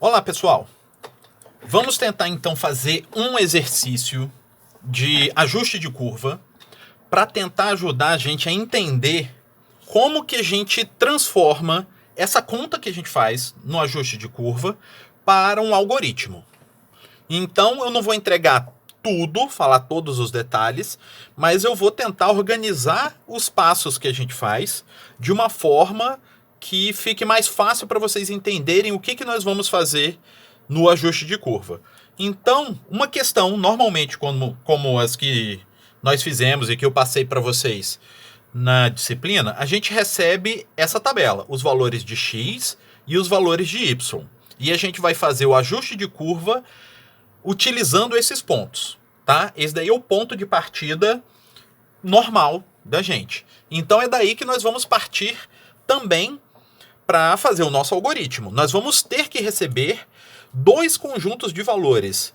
Olá, pessoal. Vamos tentar então fazer um exercício de ajuste de curva para tentar ajudar a gente a entender como que a gente transforma essa conta que a gente faz no ajuste de curva para um algoritmo. Então eu não vou entregar tudo, falar todos os detalhes, mas eu vou tentar organizar os passos que a gente faz de uma forma que fique mais fácil para vocês entenderem o que nós vamos fazer no ajuste de curva. Então, uma questão, normalmente, como as que nós fizemos e que eu passei para vocês na disciplina, a gente recebe essa tabela, os valores de x e os valores de y. E a gente vai fazer o ajuste de curva utilizando esses pontos, tá? Esse daí é o ponto de partida normal da gente. Então é daí que nós vamos partir também para fazer o nosso algoritmo. Nós vamos ter que receber dois conjuntos de valores,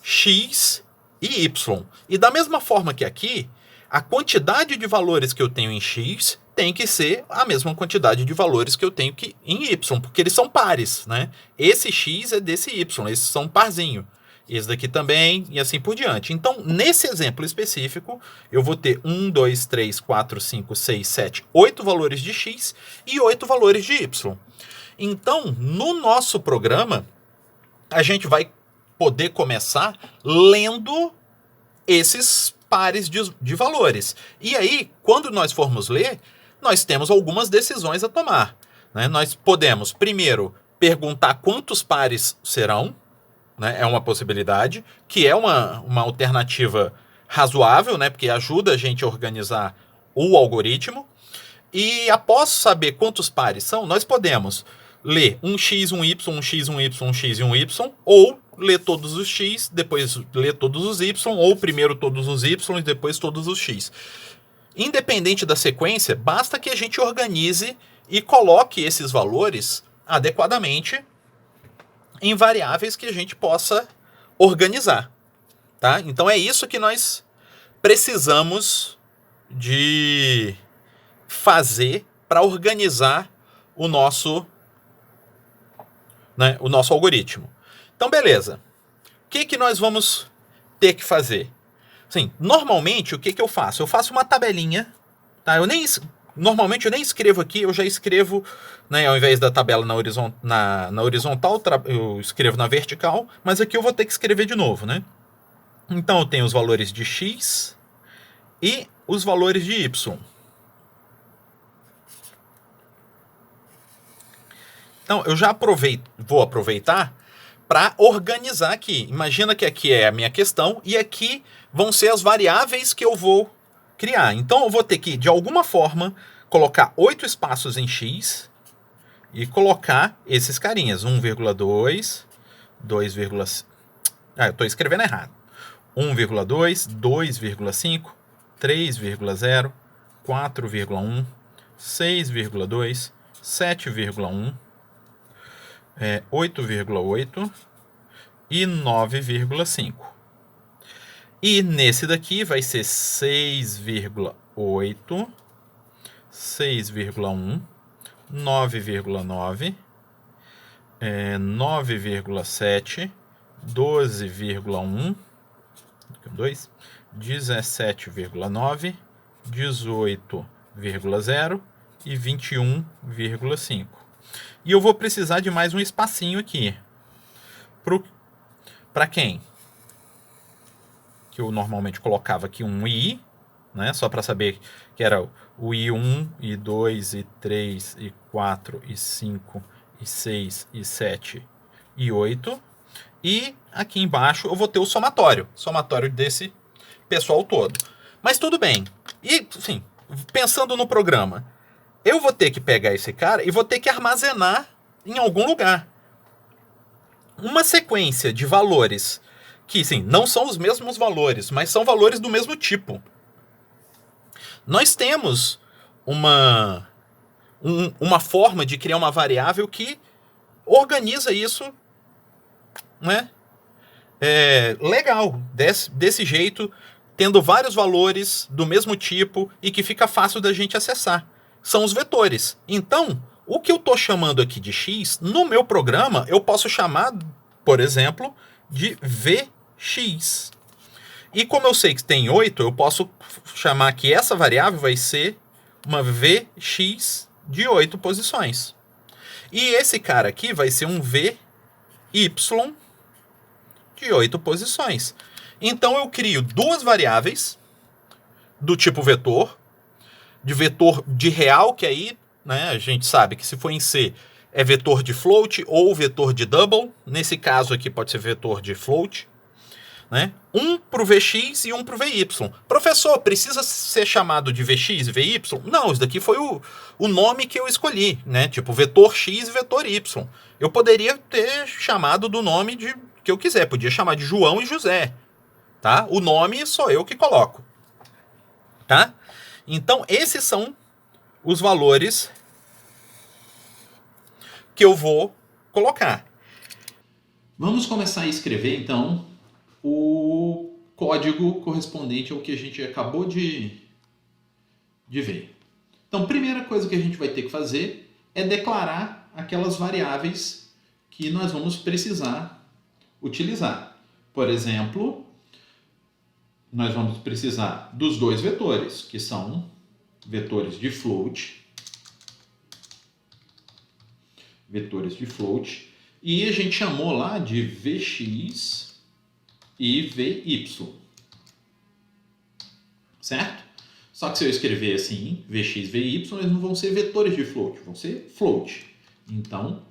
x e y. E da mesma forma que aqui, a quantidade de valores que eu tenho em x tem que ser a mesma quantidade de valores que eu tenho em y, porque eles são pares, né? Esse x é desse y, esses são parzinho. Esse daqui também, e assim por diante. Então, nesse exemplo específico, eu vou ter 1, 2, 3, 4, 5, 6, 7, 8 valores de x e 8 valores de y. Então, no nosso programa, a gente vai poder começar lendo esses pares de valores. E aí, quando nós formos ler, nós temos algumas decisões a tomar, né? Nós podemos, primeiro, perguntar quantos pares serão, né? É uma possibilidade, que é uma alternativa razoável, né? Porque ajuda a gente a organizar o algoritmo. E após saber quantos pares são, nós podemos ler um x, um y, um x, um y, um x e um y, ou ler todos os x, depois ler todos os y, ou primeiro todos os y e depois todos os x. Independente da sequência, basta que a gente organize e coloque esses valores adequadamente em variáveis que a gente possa organizar, tá? Então é isso que nós precisamos de fazer para organizar o nosso algoritmo. Então, beleza. O que nós vamos ter que fazer? Sim, normalmente, o que eu faço? Eu faço uma tabelinha, tá? Normalmente eu nem escrevo aqui, eu já escrevo, né, ao invés da tabela na horizontal, eu escrevo na vertical, mas aqui eu vou ter que escrever de novo, né? Então eu tenho os valores de x e os valores de y. Então eu já vou aproveitar para organizar aqui. Imagina que aqui é a minha questão e aqui vão ser as variáveis que eu vou criar. Então eu vou ter que, de alguma forma, colocar 8 espaços em x e colocar esses carinhas. 1,2, 2,5... eu estou escrevendo errado. 1,2, 2,5, 3,0, 4,1, 6,2, 7,1, 8,8 e 9,5. E nesse daqui vai ser 6,8, 6,1, 9,9, 9,7, 12,1, 17,9, 18,0 e 21,5. E eu vou precisar de mais um espacinho aqui. Para quem? Que eu normalmente colocava aqui um i, né? Só para saber que era o i1, i2, i3, i4, i5, i6, i7 e 8. E aqui embaixo eu vou ter o somatório desse pessoal todo. Mas tudo bem. E, sim, pensando no programa, eu vou ter que pegar esse cara e vou ter que armazenar em algum lugar. Uma sequência de valores que, sim, não são os mesmos valores, mas são valores do mesmo tipo. Nós temos uma forma de criar uma variável que organiza isso, né? Legal, desse jeito, tendo vários valores do mesmo tipo e que fica fácil da gente acessar. São os vetores. Então, O que eu estou chamando aqui de x, no meu programa, eu posso chamar, por exemplo, de vx. E como eu sei que tem 8, eu posso chamar que essa variável vai ser uma vx de 8 posições. E esse cara aqui vai ser um vy de 8 posições. Então eu crio duas variáveis do tipo vetor, de vetor de real, que aí, né, a gente sabe que se for em C é vetor de float ou vetor de double. Nesse caso aqui pode ser vetor de float. Né? Um para o Vx e um para o Vy. Professor, precisa ser chamado de Vx e Vy? Não, isso daqui foi o nome que eu escolhi, né? Tipo vetor x e vetor y. Eu poderia ter chamado do nome que eu quiser, podia chamar de João e José, tá? O nome sou eu que coloco, tá? Então esses são os valores que eu vou colocar. Vamos começar a escrever então o código correspondente ao que a gente acabou de ver. Então, primeira coisa que a gente vai ter que fazer é declarar aquelas variáveis que nós vamos precisar utilizar. Por exemplo, nós vamos precisar dos dois vetores, que são vetores de float, e a gente chamou lá de Vx e Vy, certo? Só que se eu escrever assim, Vx, Vy, eles não vão ser vetores de float, vão ser float. Então,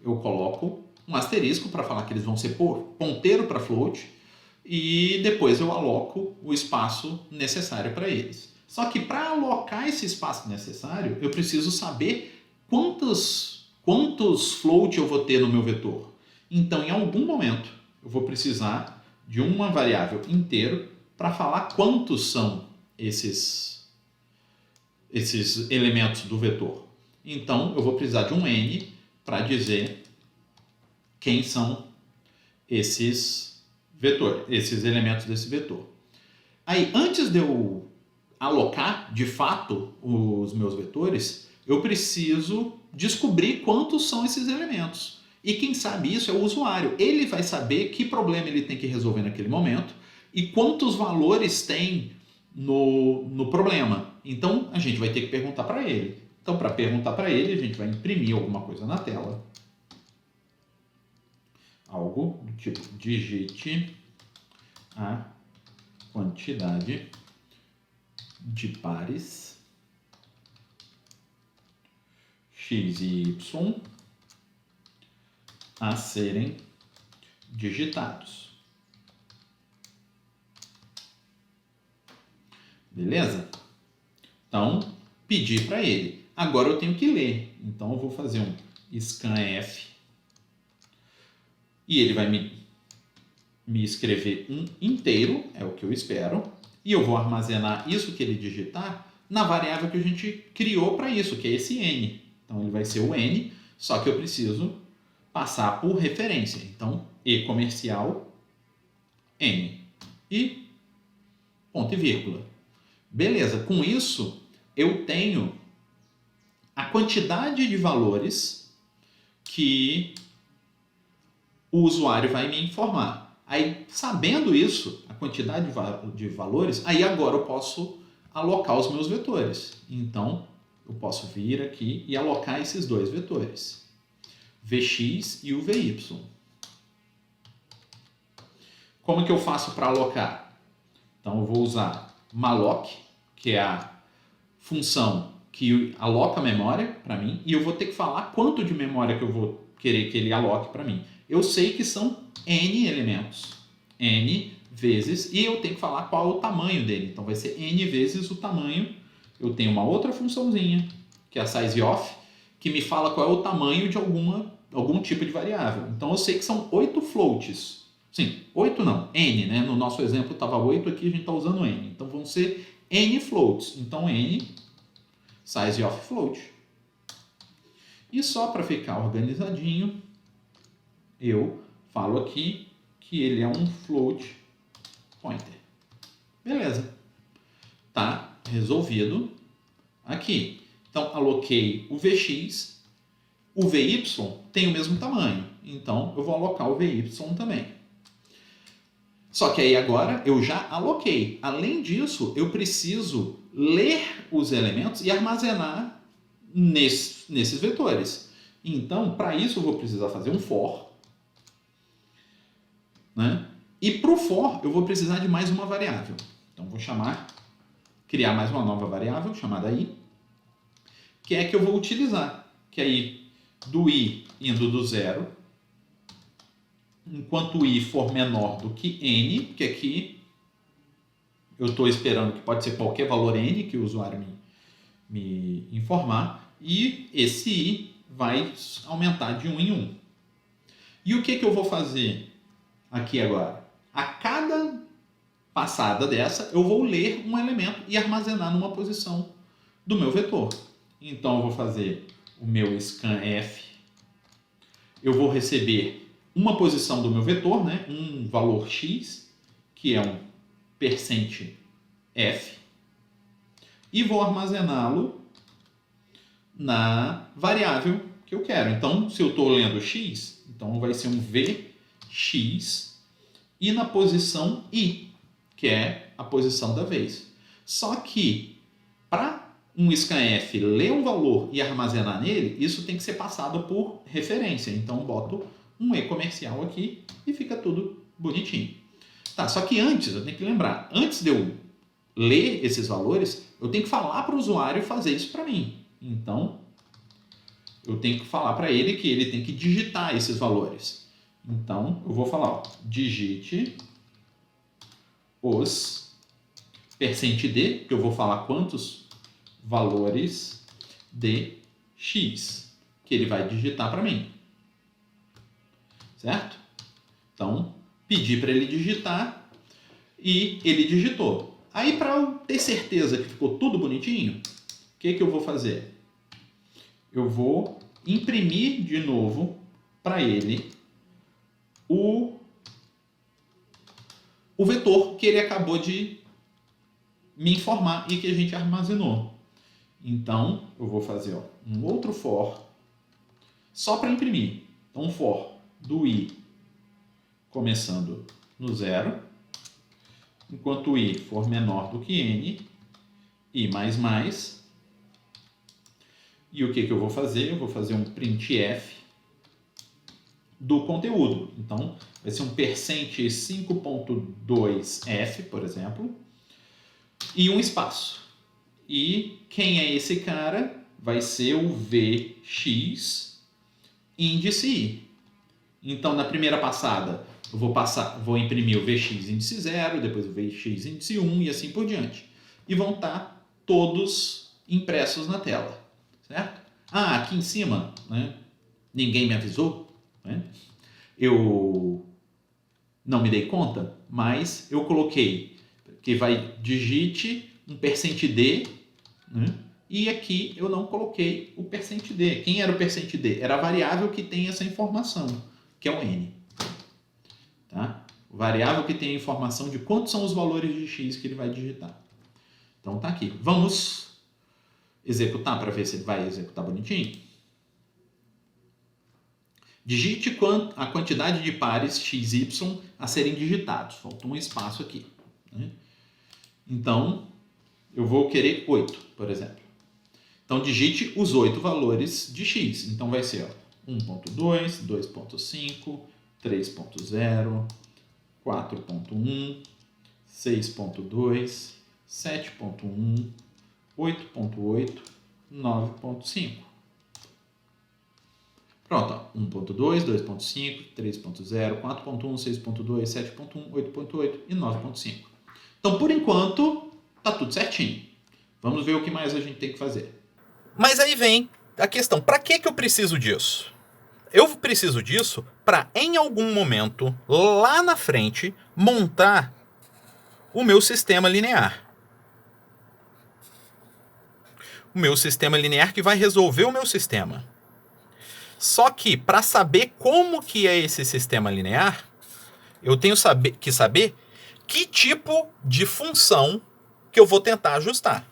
eu coloco um asterisco para falar que eles vão ser ponteiro para float e depois eu aloco o espaço necessário para eles. Só que para alocar esse espaço necessário, eu preciso saber quantos float eu vou ter no meu vetor. Então, em algum momento, eu vou precisar de uma variável inteiro para falar quantos são esses elementos do vetor. Então, eu vou precisar de um n para dizer quem são esses elementos desse vetor. Aí, antes de eu alocar de fato os meus vetores, eu preciso descobrir quantos são esses elementos. E quem sabe isso é o usuário. Ele vai saber que problema ele tem que resolver naquele momento e quantos valores tem no problema. Então, a gente vai ter que perguntar para ele. Então, para perguntar para ele, a gente vai imprimir alguma coisa na tela. Algo do tipo, digite a quantidade de pares x e y a serem digitados. Beleza? Então, pedi para ele. Agora eu tenho que ler. Então, eu vou fazer um scanf e ele vai me escrever um inteiro, é o que eu espero, e eu vou armazenar isso que ele digitar na variável que a gente criou para isso, que é esse n. Então, ele vai ser o n, só que eu preciso passar por referência. Então, e comercial n e ponto e vírgula. Beleza, com isso eu tenho a quantidade de valores que o usuário vai me informar. Aí, sabendo isso, a quantidade de valores, aí agora eu posso alocar os meus vetores. Então, eu posso vir aqui e alocar esses dois vetores, Vx e o Vy. Como que eu faço para alocar? Então, eu vou usar malloc, que é a função que aloca memória para mim, e eu vou ter que falar quanto de memória que eu vou querer que ele aloque para mim. Eu sei que são n elementos, n vezes, e eu tenho que falar qual é o tamanho dele. Então vai ser n vezes o tamanho. Eu tenho uma outra funçãozinha, que é a sizeOf, que me fala qual é o tamanho de algum tipo de variável. Então eu sei que são 8 floats. Sim, 8 não, n, né? No nosso exemplo estava 8, aqui a gente está usando n. Então vão ser n floats. Então n sizeOf float. E só para ficar organizadinho, eu falo aqui que ele é um float pointer. Beleza. Tá resolvido aqui. Então, aloquei o Vx, o Vy tem o mesmo tamanho. Então, eu vou alocar o Vy também. Só que aí agora eu já aloquei. Além disso, eu preciso ler os elementos e armazenar nesses vetores. Então, para isso eu vou precisar fazer um for. Né? E para o for, eu vou precisar de mais uma variável. Então, vou criar mais uma nova variável, chamada i, que é que eu vou utilizar. Que aí, do i indo do 0, enquanto i for menor do que n, que aqui eu estou esperando que pode ser qualquer valor n que o usuário me informar, e esse i vai aumentar de 1 em 1. E o que eu vou fazer aqui agora? A cada passada dessa, eu vou ler um elemento e armazenar numa posição do meu vetor. Então, eu vou fazer o meu scanf, eu vou receber uma posição do meu vetor, né? Um valor x, que é um %f, e vou armazená-lo na variável que eu quero. Então, se eu estou lendo x, então vai ser um vx, e na posição i, que é a posição da vez. Só que, para um scanf ler um valor e armazenar nele, isso tem que ser passado por referência. Então, boto um e comercial aqui e fica tudo bonitinho. Tá, só que antes, eu tenho que lembrar, antes de eu ler esses valores, eu tenho que falar para o usuário fazer isso para mim. Então, eu tenho que falar para ele que ele tem que digitar esses valores. Então, eu vou falar, ó, digite os %d, que eu vou falar quantos valores de x que ele vai digitar para mim. Certo? Então, pedi para ele digitar e ele digitou. Aí, para eu ter certeza que ficou tudo bonitinho, o que eu vou fazer? Eu vou imprimir de novo para ele o vetor que ele acabou de me informar e que a gente armazenou. Então, eu vou fazer um outro for só para imprimir. Então, um for do i começando no 0, enquanto o i for menor do que n, i mais. E o que eu vou fazer? Eu vou fazer um printf do conteúdo. Então, vai ser um %5.2f, por exemplo, e um espaço. E quem é esse cara? Vai ser o vx índice i. Então, na primeira passada, eu vou imprimir o vx índice 0, depois o vx índice 1 e assim por diante. E vão estar todos impressos na tela. Certo? Ah, aqui em cima, né, ninguém me avisou, né? Eu não me dei conta, mas eu coloquei que vai digite um %d, né? E aqui eu não coloquei o %d. Quem era o %d? Era a variável que tem essa informação, que é o n. Tá? Variável que tem a informação de quantos são os valores de x que ele vai digitar. Então tá aqui. Vamos executar para ver se ele vai executar bonitinho. Digite a quantidade de pares xy a serem digitados. Falta um espaço aqui. Né? Então, eu vou querer 8, por exemplo. Então, digite os 8 valores de x. Então, vai ser 1.2, 2.5, 3.0, 4.1, 6.2, 7.1, 8.8, 9.5. Pronto, 1.2, 2.5, 3.0, 4.1, 6.2, 7.1, 8.8 e 9.5. Então, por enquanto, tá tudo certinho. Vamos ver o que mais a gente tem que fazer. Mas aí vem a questão, para que eu preciso disso? Eu preciso disso para, em algum momento, lá na frente, montar o meu sistema linear. O meu sistema linear que vai resolver o meu sistema. Só que, para saber como que é esse sistema linear, eu tenho que saber que tipo de função que eu vou tentar ajustar.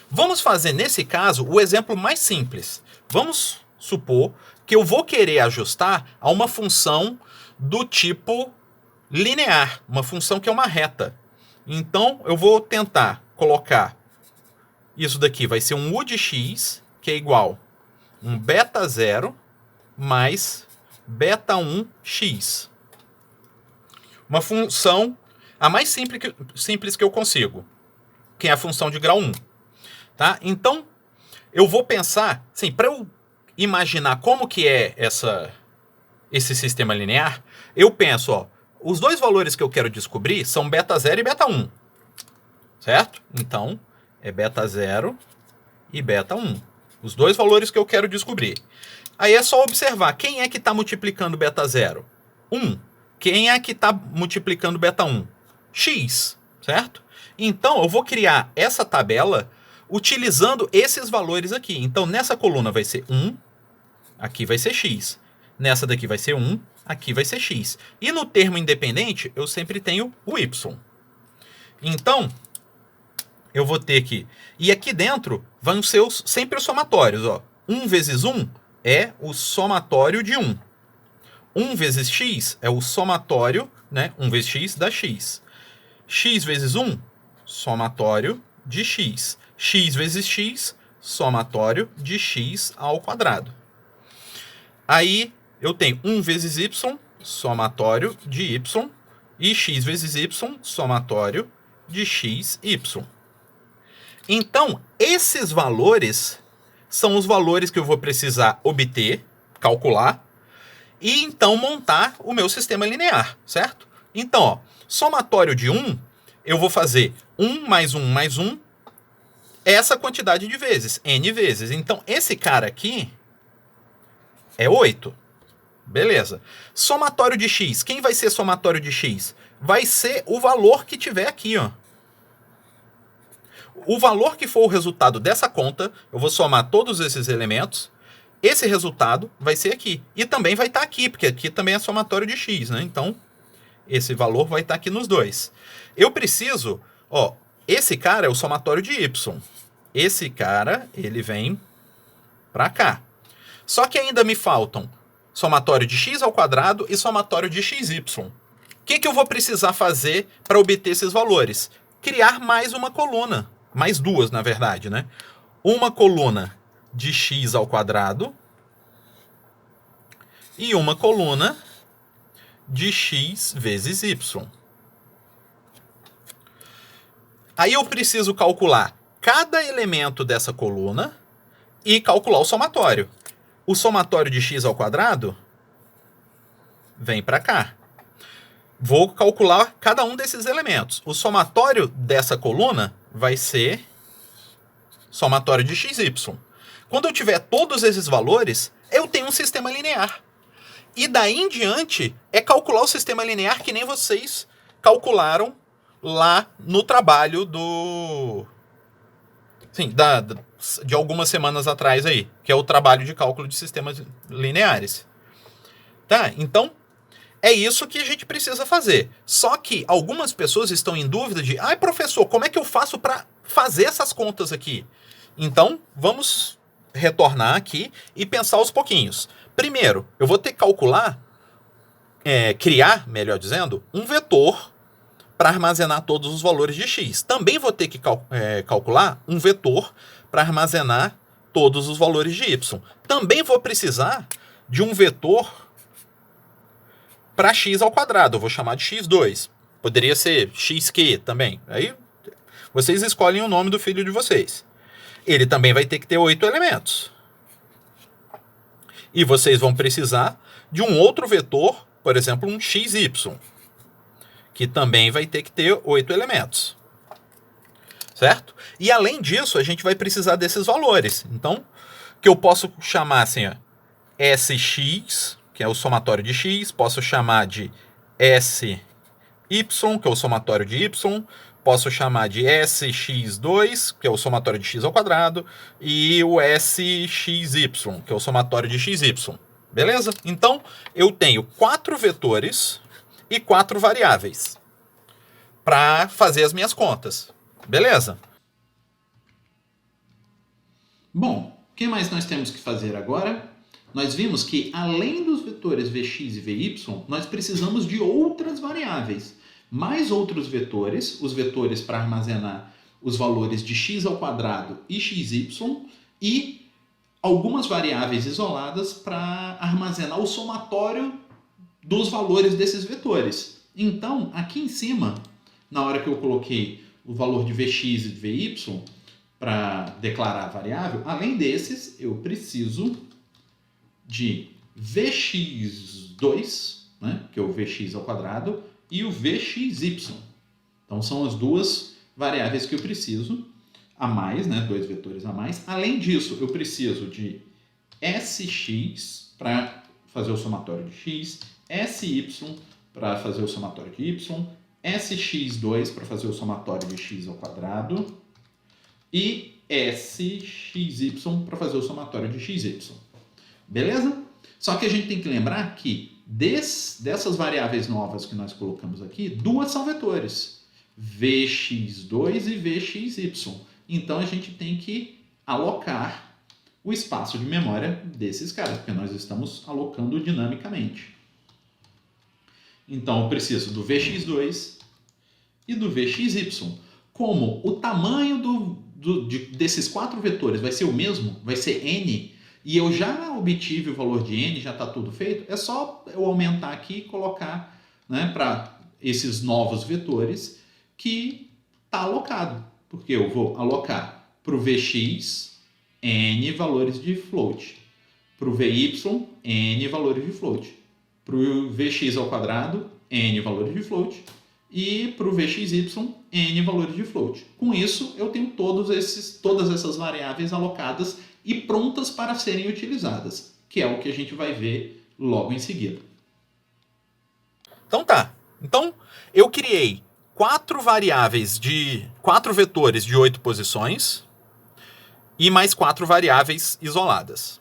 Vamos fazer, nesse caso, o exemplo mais simples. Vamos supor que eu vou querer ajustar a uma função do tipo linear, uma função que é uma reta. Então, eu vou tentar colocar isso daqui, vai ser um u de x, que é igual a um beta 0 mais beta 1x. Uma função, a mais simples que eu consigo, que é a função de grau 1. Tá? Então, eu vou pensar, assim, para eu imaginar como que é esse sistema linear, eu penso, ó, os dois valores que eu quero descobrir são beta 0 e beta 1. Certo? Então, é beta 0 e beta 1. Os dois valores que eu quero descobrir. Aí é só observar, quem é que está multiplicando beta 0? 1. Quem é que está multiplicando beta 1? X, certo? Então, eu vou criar essa tabela utilizando esses valores aqui. Então, nessa coluna vai ser 1, aqui vai ser x. Nessa daqui vai ser 1, aqui vai ser x. E no termo independente, eu sempre tenho o y. Então, eu vou ter que... E aqui dentro vão ser sempre os somatórios. Ó. 1 vezes 1 é o somatório de 1. 1 vezes x é o somatório, né? 1 vezes x dá x. X vezes 1, somatório de x. X vezes x, somatório de x ao quadrado. Aí eu tenho 1 vezes y, somatório de y, e x vezes y, somatório de x, y. Então, esses valores são os valores que eu vou precisar obter, calcular, e então montar o meu sistema linear, certo? Então, ó, somatório de 1, eu vou fazer 1 mais 1 mais 1, essa quantidade de vezes, n vezes. Então, esse cara aqui é 8. Beleza. Somatório de x. Quem vai ser somatório de x? Vai ser o valor que tiver aqui, ó. O valor que for o resultado dessa conta, eu vou somar todos esses elementos. Esse resultado vai ser aqui. E também vai estar aqui, porque aqui também é somatório de x, né? Então, esse valor vai estar aqui nos dois. Eu preciso, ó, esse cara é o somatório de y. Esse cara, ele vem para cá. Só que ainda me faltam somatório de x ao quadrado e somatório de xy. O que eu vou precisar fazer para obter esses valores? Criar mais uma coluna. Mais duas, na verdade, né? Uma coluna de x ao quadrado e uma coluna de x vezes y. Aí eu preciso calcular cada elemento dessa coluna e calcular o somatório. O somatório de x ao quadrado vem para cá. Vou calcular cada um desses elementos. O somatório dessa coluna vai ser somatório de xy. Quando eu tiver todos esses valores, eu tenho um sistema linear. E daí em diante é calcular o sistema linear que nem vocês calcularam lá no trabalho do... Sim, de algumas semanas atrás aí, que é o trabalho de cálculo de sistemas lineares. Tá? Então, é isso que a gente precisa fazer. Só que algumas pessoas estão em dúvida de, professor, como é que eu faço para fazer essas contas aqui? Então, vamos retornar aqui e pensar aos pouquinhos. Primeiro, eu vou ter que calcular, criar, melhor dizendo, um vetor para armazenar todos os valores de x. Também vou ter que calcular um vetor para armazenar todos os valores de y. Também vou precisar de um vetor para x ao quadrado. Eu vou chamar de x2. Poderia ser xq também. Aí vocês escolhem o nome do filho de vocês. Ele também vai ter que ter 8 elementos. E vocês vão precisar de um outro vetor, por exemplo, um xy, que também vai ter que ter 8 elementos. Certo? E além disso, a gente vai precisar desses valores. Então, que eu posso chamar assim, ó, sx, que é o somatório de x, posso chamar de sy, que é o somatório de y, posso chamar de sx2, que é o somatório de x ao quadrado, e o sxy, que é o somatório de xy. Beleza? Então, eu tenho 4 vetores e 4 variáveis para fazer as minhas contas. Beleza? Bom, o que mais nós temos que fazer agora? Nós vimos que, além dos vetores Vx e Vy, nós precisamos de outras variáveis. Mais outros vetores, os vetores para armazenar os valores de x² e xy, e algumas variáveis isoladas para armazenar o somatório dos valores desses vetores. Então, aqui em cima, na hora que eu coloquei o valor de Vx e de Vy para declarar a variável, além desses, eu preciso de Vx2, né, que é o Vx², e o Vxy. Então, são as duas variáveis que eu preciso a mais, né, dois vetores a mais. Além disso, eu preciso de Sx para fazer o somatório de x, Sy para fazer o somatório de y, Sx2 para fazer o somatório de x² e Sxy para fazer o somatório de xy. Beleza? Só que a gente tem que lembrar que dessas variáveis novas que nós colocamos aqui, duas são vetores, Vx2 e Vxy. Então a gente tem que alocar o espaço de memória desses caras, porque nós estamos alocando dinamicamente. Então eu preciso do Vx2 e do Vxy. Como o tamanho desses quatro vetores vai ser o mesmo, vai ser n, e eu já obtive o valor de n, já está tudo feito, é só eu aumentar aqui e colocar, né, para esses novos vetores que está alocado. Porque eu vou alocar para o Vx n valores de float, para o Vy n valores de float, para o Vx² n valores de float e para o Vxy n valores de float. Com isso, eu tenho todas essas variáveis alocadas e prontas para serem utilizadas, que é o que a gente vai ver logo em seguida. Então tá. Então eu criei quatro vetores de 8 posições e mais 4 variáveis isoladas.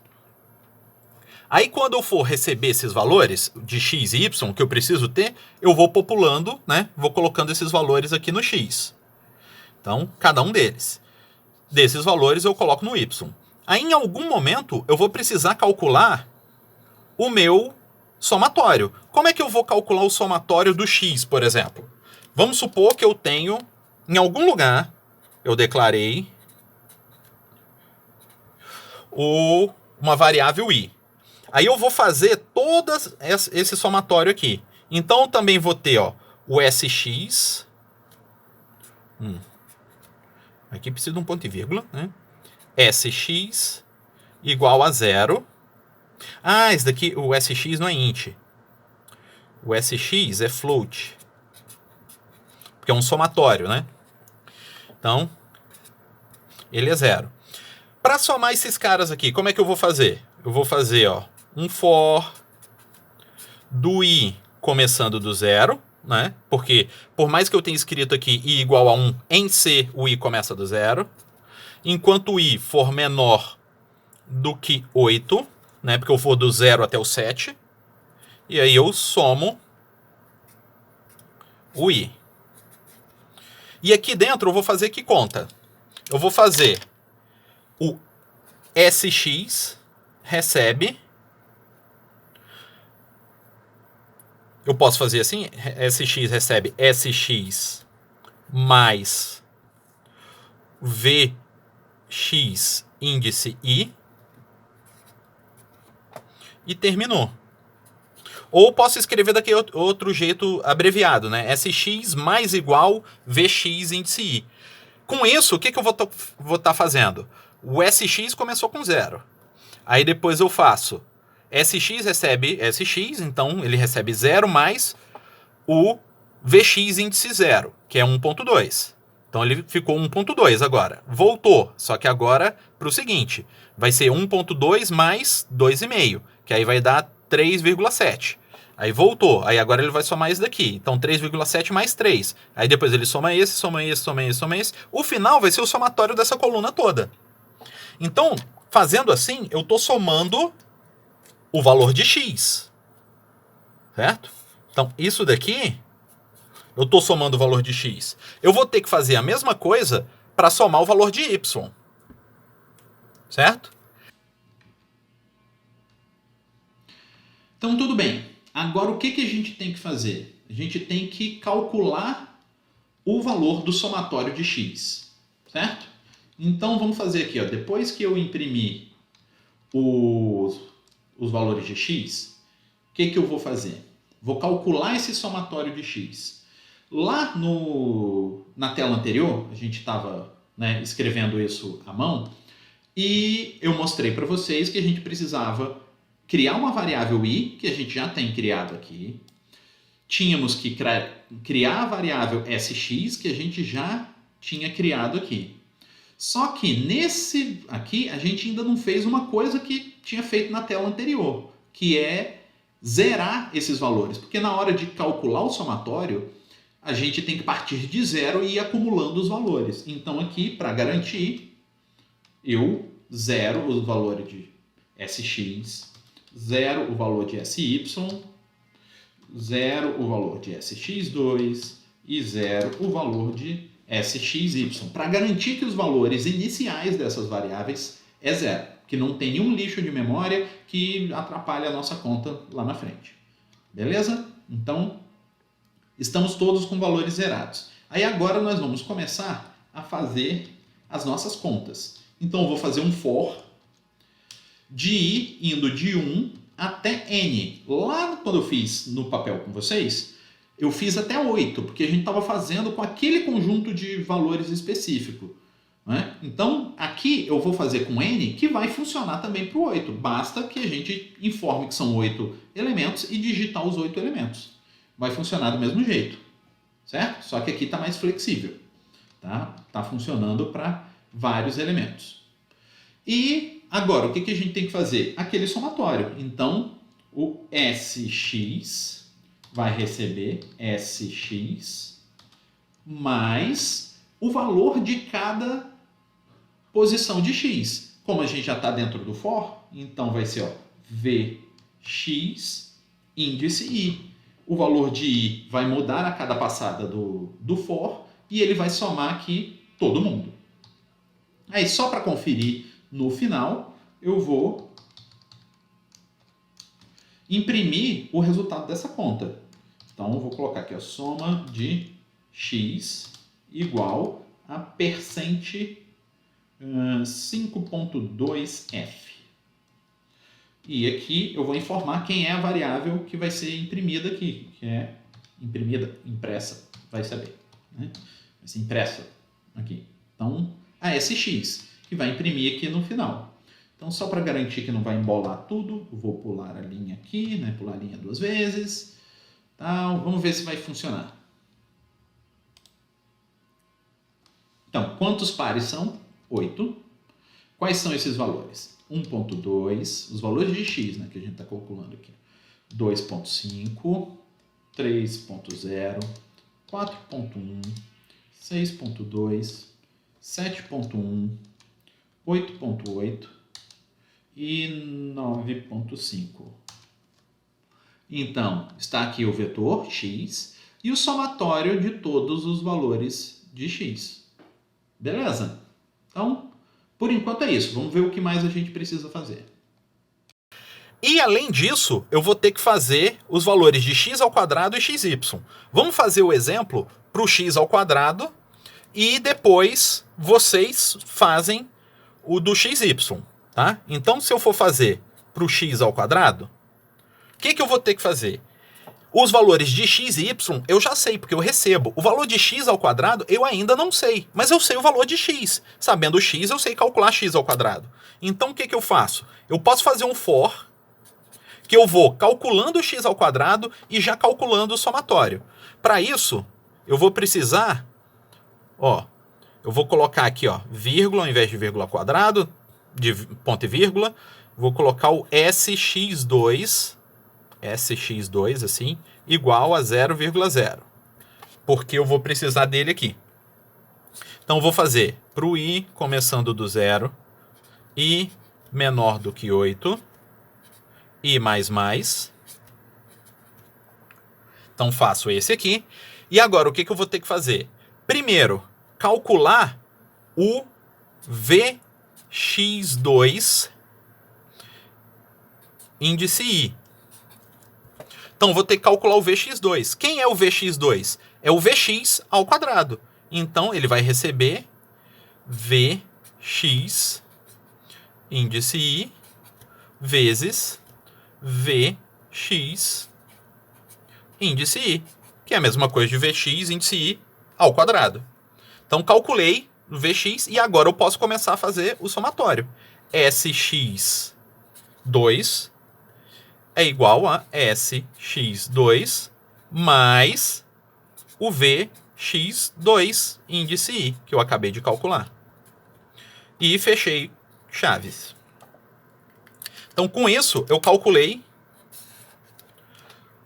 Aí quando eu for receber esses valores de x e y que eu preciso ter, eu vou populando, né? Vou colocando esses valores aqui no x. Então, cada um desses valores eu coloco no y. Aí em algum momento eu vou precisar calcular o meu somatório. Como é que eu vou calcular o somatório do x, por exemplo? Vamos supor que eu tenho, em algum lugar, eu declarei uma variável i. Aí eu vou fazer todo esse somatório aqui. Então eu também vou ter, ó, o Sx. Aqui precisa de um ponto e vírgula, né? Sx igual a 0. Ah, esse daqui, o Sx não é int. O Sx é float. Porque é um somatório, né? Então, ele é 0. Para somar esses caras aqui, como é que eu vou fazer? Eu vou fazer, ó, um for do i começando do 0, né? Porque por mais que eu tenha escrito aqui i igual a 1, em C o i começa do 0. Enquanto o i for menor do que 8, né? Porque eu for do 0 até o 7. E aí eu somo o i. E aqui dentro eu vou fazer que conta? Eu vou fazer o Sx recebe. Eu posso fazer assim, Sx recebe Sx mais Vx índice i e terminou. Ou posso escrever daqui outro jeito abreviado, né? Sx mais igual Vx índice i. Com isso, o que eu vou estar fazendo? O Sx começou com 0. Aí depois eu faço Sx recebe Sx, então ele recebe 0 mais o Vx índice 0, que é 1.2. Então ele ficou 1.2 agora. Voltou, só que agora para o seguinte, vai ser 1.2 mais 2,5, que aí vai dar 3,7. Aí voltou, aí agora ele vai somar esse daqui. Então 3,7 mais 3. Aí depois ele soma esse, soma esse, soma esse, soma esse. O final vai ser o somatório dessa coluna toda. Então, fazendo assim, eu estou somando o valor de x. Certo? Então, isso daqui, eu estou somando o valor de x. Eu vou ter que fazer a mesma coisa para somar o valor de y. certo? Então, tudo bem. Agora, o que a gente tem que fazer? A gente tem que calcular o valor do somatório de x, certo? Então, vamos fazer aqui, ó. Depois que eu imprimir os valores de x, o que eu vou fazer? Vou calcular esse somatório de x. Lá na tela anterior, a gente estava escrevendo isso à mão, e eu mostrei para vocês que a gente precisava criar uma variável i, que a gente já tem criado aqui. Tínhamos que criar a variável sx, que a gente já tinha criado aqui. Só que nesse aqui, a gente ainda não fez uma coisa que tinha feito na tela anterior, que é zerar esses valores. Porque na hora de calcular o somatório, a gente tem que partir de zero e ir acumulando os valores. Então aqui, para garantir, eu zero o valor de sx, zero o valor de sy, zero o valor de sx2 e zero o valor de sxy, para garantir que os valores iniciais dessas variáveis é zero, que não tem nenhum lixo de memória que atrapalhe a nossa conta lá na frente. Beleza? Então, estamos todos com valores zerados. Aí agora nós vamos começar a fazer as nossas contas. Então eu vou fazer um for de i indo de 1 até n. Lá quando eu fiz no papel com vocês, eu fiz até 8, porque a gente estava fazendo com aquele conjunto de valores específico. Né? Então, aqui eu vou fazer com n, que vai funcionar também para o 8. Basta que a gente informe que são 8 elementos e digitar os 8 elementos. Vai funcionar do mesmo jeito. Certo? Só que aqui está mais flexível. Tá funcionando para vários elementos. E agora, o que a gente tem que fazer? Aquele somatório. Então, o sx vai receber sx mais o valor de cada posição de x. Como a gente já está dentro do for, então vai ser vx índice i. O valor de i vai mudar a cada passada do for e ele vai somar aqui todo mundo. Aí, só para conferir no final, eu vou imprimir o resultado dessa conta. Então, eu vou colocar aqui a soma de x igual a percent 5.2f. E aqui eu vou informar quem é a variável que vai ser imprimida aqui, que é impressa, vai saber. Né? Vai ser impressa aqui. Então, a sx, que vai imprimir aqui no final. Então, só para garantir que não vai embolar tudo, eu vou pular a linha aqui, pular a linha 2 vezes. Vamos ver se vai funcionar. Então, quantos pares são? 8. Quais são esses valores? 1.2, os valores de x, que a gente está calculando aqui. 2.5, 3.0, 4.1, 6.2, 7.1, 8.8 e 9.5. Então, está aqui o vetor x e o somatório de todos os valores de x. Beleza? Então, por enquanto é isso. Vamos ver o que mais a gente precisa fazer. E além disso, eu vou ter que fazer os valores de x ao quadrado e xy. Vamos fazer o exemplo para o x ao quadrado e depois vocês fazem o do xy. Tá? Então, se eu for fazer para o x ao quadrado, o que eu vou ter que fazer? Os valores de x e y eu já sei, porque eu recebo. O valor de x ao quadrado eu ainda não sei, mas eu sei o valor de x. Sabendo o x, eu sei calcular x ao quadrado. Então, o que eu faço? Eu posso fazer um for, que eu vou calculando o x ao quadrado e já calculando o somatório. Para isso, eu vou precisar, eu vou colocar aqui, vírgula ao invés de vírgula ao quadrado, de ponto e vírgula, vou colocar o sx2, assim, igual a 0,0. Porque eu vou precisar dele aqui. Então, eu vou fazer para o i começando do 0, i menor do que 8, i mais. Então, faço esse aqui. E agora, o que eu vou ter que fazer? Primeiro, calcular o v x2 índice i. Então, vou ter que calcular o vx2. Quem é o vx2? É o vx ao quadrado. Então, ele vai receber vx índice i vezes vx índice i, que é a mesma coisa de vx índice i ao quadrado. Então, calculei o vx e agora eu posso começar a fazer o somatório. sx2 é igual a sx2 mais o vx2 índice i, que eu acabei de calcular. E fechei chaves. Então, com isso, eu calculei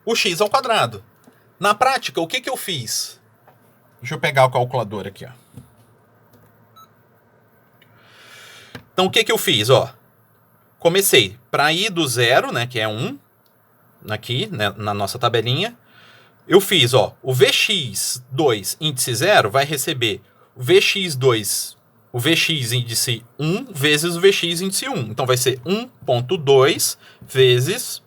o x ao quadrado. Na prática, o que eu fiz? Deixa eu pegar o calculador aqui, ó. Então, o que eu fiz? Ó, comecei para ir do zero, né, que é 1, aqui, né, na nossa tabelinha. Eu fiz, ó, o vx2 índice 0 vai receber o vx2, o vx índice 1 vezes o vx índice 1. Então, vai ser 1.2 vezes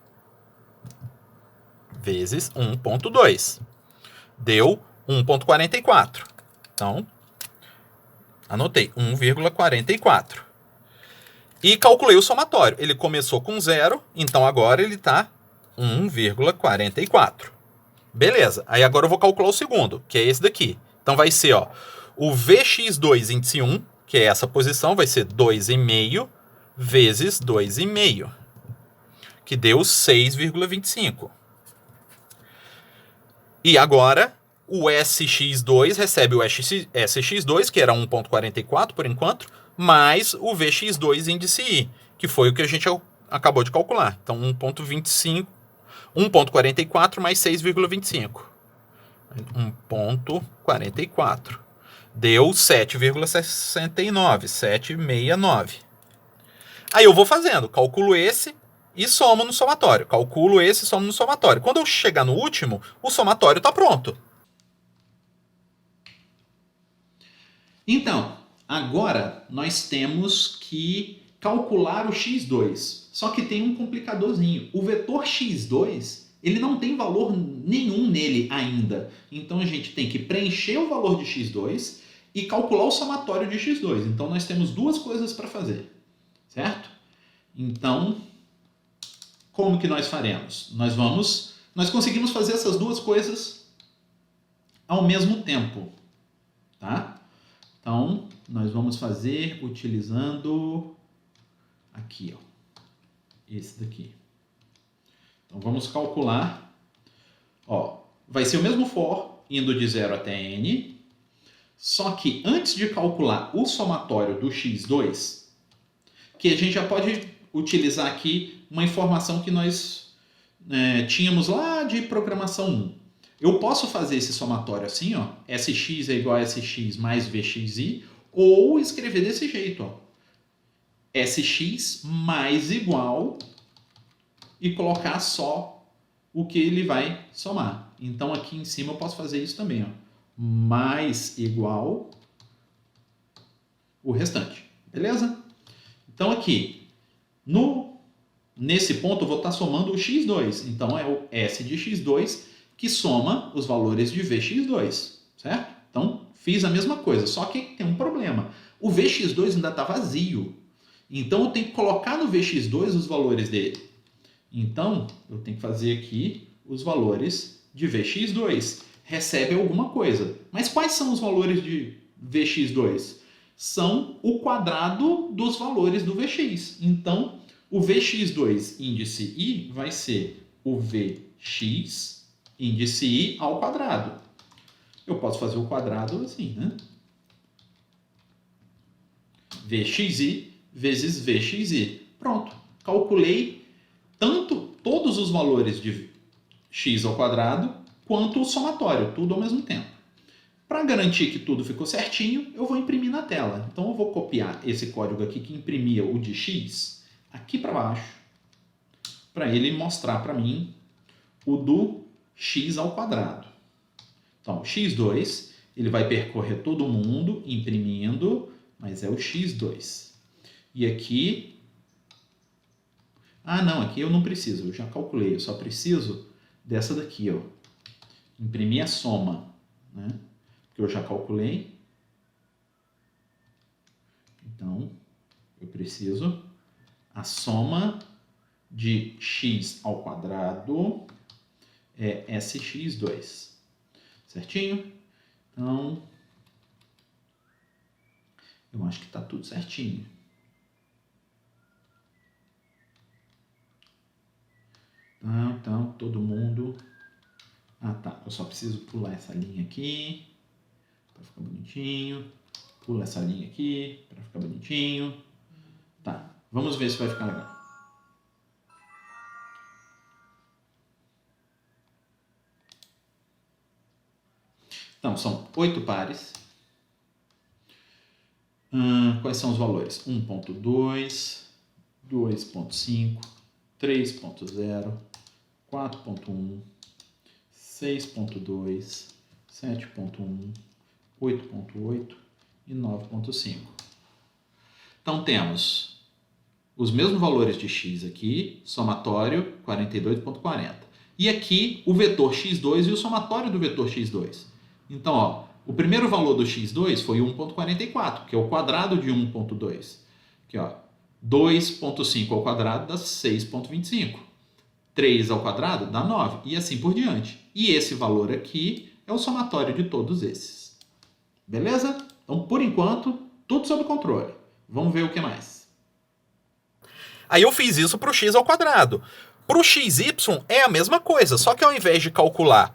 1.2. Deu 1.44. Então, anotei, 1,44. E calculei o somatório. Ele começou com 0, então agora ele está 1,44. Beleza. Aí agora eu vou calcular o segundo, que é esse daqui. Então vai ser, ó, o vx2 índice 1, que é essa posição, vai ser 2,5 vezes 2,5, que deu 6,25. E agora o sx2 recebe o sx2, que era 1,44 por enquanto, mais o vx2 índice i, que foi o que a gente acabou de calcular. Então, 1,44 mais 6,25. 1,44. Deu 7,69. 769. Aí eu vou fazendo. Calculo esse e somo no somatório. Calculo esse e somo no somatório. Quando eu chegar no último, o somatório está pronto. Então, agora nós temos que calcular o x2. Só que tem um complicadorzinho. O vetor x2, ele não tem valor nenhum nele ainda. Então a gente tem que preencher o valor de x2 e calcular o somatório de x2. Então nós temos duas coisas para fazer, certo? Então, como que nós faremos? Nós conseguimos fazer essas duas coisas ao mesmo tempo, tá? Então, nós vamos fazer utilizando aqui, ó, esse daqui. Então, vamos calcular. Ó, vai ser o mesmo for, indo de 0 até n, só que antes de calcular o somatório do x2, que a gente já pode utilizar aqui uma informação que nós tínhamos lá de programação 1. Eu posso fazer esse somatório assim, ó, sx é igual a sx mais vxi, ou escrever desse jeito, ó, sx mais igual e colocar só o que ele vai somar. Então aqui em cima eu posso fazer isso também, ó, mais igual o restante, beleza? Então aqui, nesse ponto eu vou estar somando o x2, então é o s de x2 que soma os valores de vx2, certo? Então, fiz a mesma coisa, só que tem um problema. O vx2 ainda está vazio. Então, eu tenho que colocar no vx2 os valores dele. Então, eu tenho que fazer aqui os valores de vx2. Recebe alguma coisa. Mas quais são os valores de vx2? São o quadrado dos valores do vx. Então, o vx2 índice i vai ser o vx índice i ao quadrado. Eu posso fazer o quadrado assim, né? Vxi vezes Vxi. Pronto. Calculei todos os valores de x ao quadrado quanto o somatório, tudo ao mesmo tempo. Para garantir que tudo ficou certinho, eu vou imprimir na tela. Então eu vou copiar esse código aqui que imprimia o de x aqui para baixo, para ele mostrar para mim o do x ao quadrado. Então, o x2, ele vai percorrer todo mundo imprimindo, mas é o x2. E aqui... Ah, não, aqui eu não preciso, eu já calculei, eu só preciso dessa daqui, ó. Imprimir a soma, né? Porque eu já calculei. Então, eu preciso a soma de x ao quadrado é sx2. Certinho? Então, eu acho que está tudo certinho. Então, todo mundo... Ah, tá. Eu só preciso pular essa linha aqui para ficar bonitinho. Pula essa linha aqui para ficar bonitinho. Tá. Vamos ver se vai ficar legal. Então, são 8 pares. Quais são os valores? 1.2, 2.5, 3.0, 4.1, 6.2, 7.1, 8.8 e 9.5. Então, temos os mesmos valores de x aqui, somatório 42.40. E aqui o vetor x2 e o somatório do vetor x2. Então, ó, o primeiro valor do x2 foi 1.44, que é o quadrado de 1.2. Aqui, ó, 2.5 ao quadrado dá 6.25. 3 ao quadrado dá 9, e assim por diante. E esse valor aqui é o somatório de todos esses. Beleza? Então, por enquanto, tudo sob controle. Vamos ver o que mais. Aí eu fiz isso para o x ao quadrado. Para o xy é a mesma coisa, só que ao invés de calcular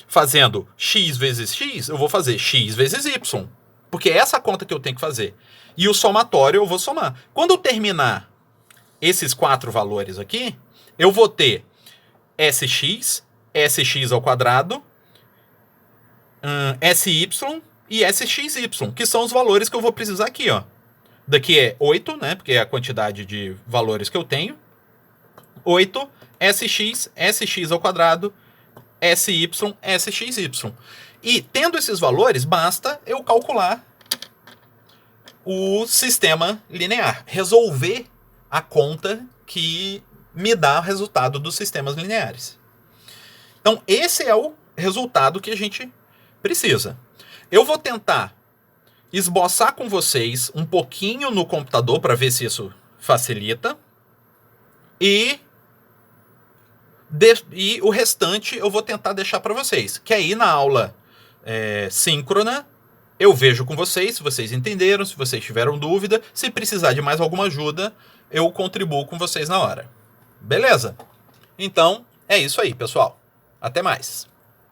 fazendo x vezes x, eu vou fazer x vezes y. Porque é essa conta que eu tenho que fazer. E o somatório eu vou somar. Quando eu terminar esses 4 valores aqui, eu vou ter sx, sx ao quadrado, sy e sxy, que são os valores que eu vou precisar aqui, ó. Daqui é 8, né? Porque é a quantidade de valores que eu tenho. 8, sx, sx ao quadrado, sy, sxy. E tendo esses valores, basta eu calcular o sistema linear. Resolver a conta que me dá o resultado dos sistemas lineares. Então, esse é o resultado que a gente precisa. Eu vou tentar esboçar com vocês um pouquinho no computador para ver se isso facilita. E o restante eu vou tentar deixar para vocês. Que aí na aula síncrona eu vejo com vocês, se vocês entenderam, se vocês tiveram dúvida. Se precisar de mais alguma ajuda, eu contribuo com vocês na hora. Beleza? Então, é isso aí, pessoal. Até mais.